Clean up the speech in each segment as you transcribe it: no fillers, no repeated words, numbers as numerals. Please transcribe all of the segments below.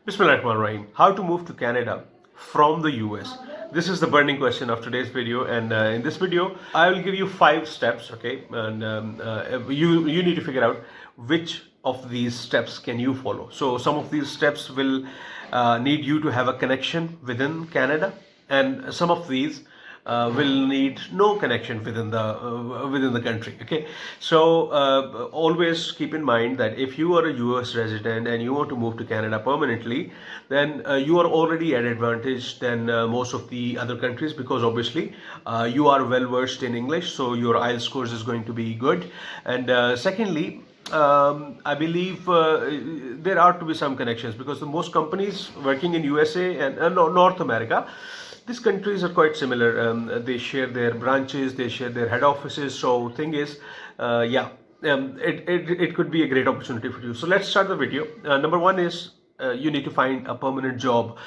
Bismillahirrahmanirrahim. How to move to Canada from the US? This is the burning question of today's video, and in this video, I will give you 5 steps. Okay, and you need to figure out which of these steps can you follow. So some of these steps will need you to have a connection within Canada, and some of these will need no connection within the country. Okay, so always keep in mind that if you are a US resident and you want to move to Canada permanently, then you are already at advantage than most of the other countries, because obviously you are well versed in English, so your IELTS scores is going to be good. And secondly, I believe there are to be some connections, because the most companies working in USA and North America, these countries are quite similar. They share their branches, they share their head offices. So thing is, it could be a great opportunity for you. So let's start the video. Number one is you need to find a permanent job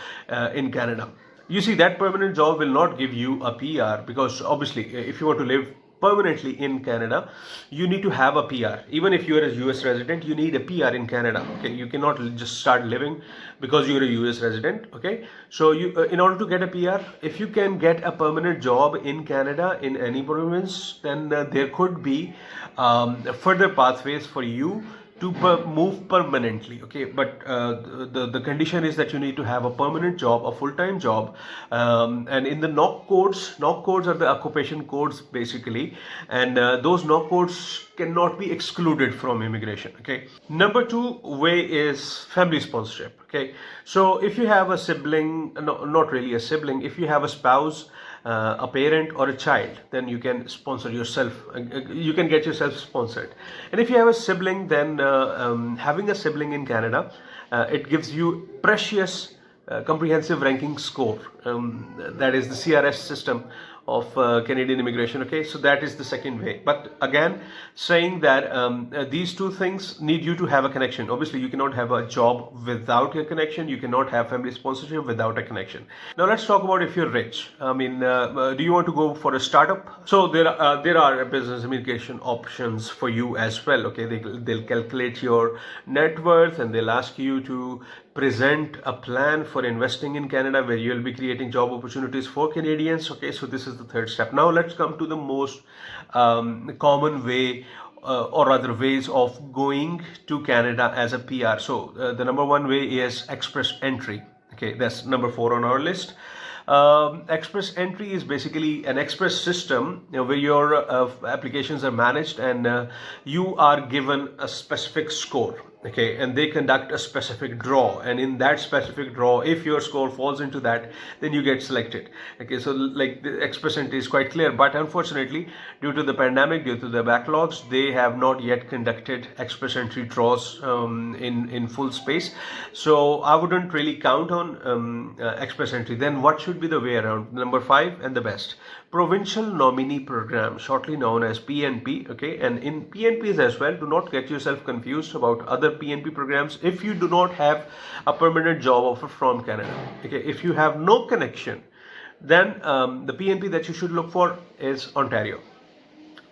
in Canada. You see, that permanent job will not give you a PR, because obviously if you want to live permanently in Canada, you need to have a PR. Even if you are a US resident, you need a PR in Canada. Okay, you cannot just start living because you're a US resident. Okay, so you in order to get a PR, if you can get a permanent job in Canada in any province, then there could be further pathways for you to move permanently. Okay, but the condition is that you need to have a permanent job, a full-time job, and in the knock codes are the occupation codes basically, and those knock codes cannot be excluded from immigration. Okay, number two way is family sponsorship. Okay, so if you have a sibling, no, not really a sibling, if you have a spouse, a parent or a child, then you can sponsor yourself. You can get yourself sponsored. And if you have a sibling, then having a sibling in Canada, it gives you precious comprehensive ranking score. That is the CRS system of Canadian immigration. Okay, so that is the second way. But again, saying that these two things need you to have a connection. Obviously, you cannot have a job without a connection. You cannot have family sponsorship without a connection. Now let's talk about if you're rich. I mean, do you want to go for a startup? So there are business immigration options for you as well. Okay, they'll calculate your net worth, and they'll ask you to present a plan for investing in Canada, where you'll be creating job opportunities for Canadians. Okay, so this is the third step. Now let's come to the most common way, or rather ways of going to Canada as a PR. So the number one way is express entry. Okay, that's number 4 on our list. Express entry is basically an express system, where your applications are managed, and you are given a specific score. Okay, and they conduct a specific draw, and in that specific draw, if your score falls into that, then you get selected. Okay, so like the express entry is quite clear, but unfortunately, due to the pandemic, due to the backlogs, they have not yet conducted express entry draws in full space. So I wouldn't really count on express entry. Then what should be the way around? Number 5 and the best, provincial nominee program, shortly known as PNP. Okay, and in PNPs as well, do not get yourself confused about other PNP programs. If you do not have a permanent job offer from Canada, okay, if you have no connection, then the PNP that you should look for is Ontario.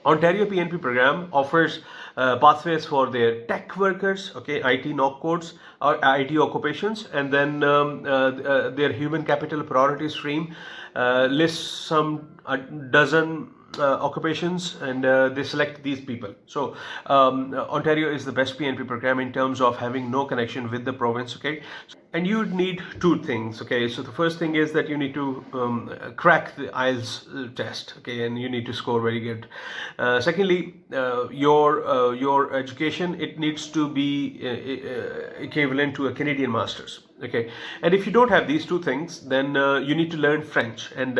Ontario PNP program offers pathways for their tech workers, okay, IT knock codes or IT occupations, and then their human capital priority stream lists a dozen occupations, and they select these people. So Ontario is the best PNP program in terms of having no connection with the province. Okay, and you need 2 things. Okay, so the first thing is that you need to crack the IELTS test. Okay, and you need to score very good. Secondly, your education, it needs to be equivalent to a Canadian master's. Okay, and if you don't have these 2 things, then you need to learn French, and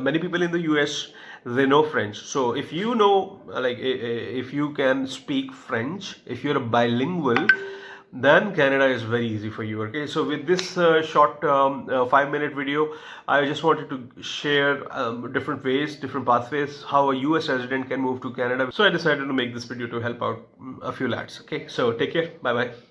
many people in the US, they know French. So if you know, like if you can speak French, if you're a bilingual, then Canada is very easy for you. Okay, so with this short 5-minute video, I just wanted to share different ways, different pathways, how a US resident can move to Canada. So I decided to make this video to help out a few lads. Okay, so take care. Bye bye.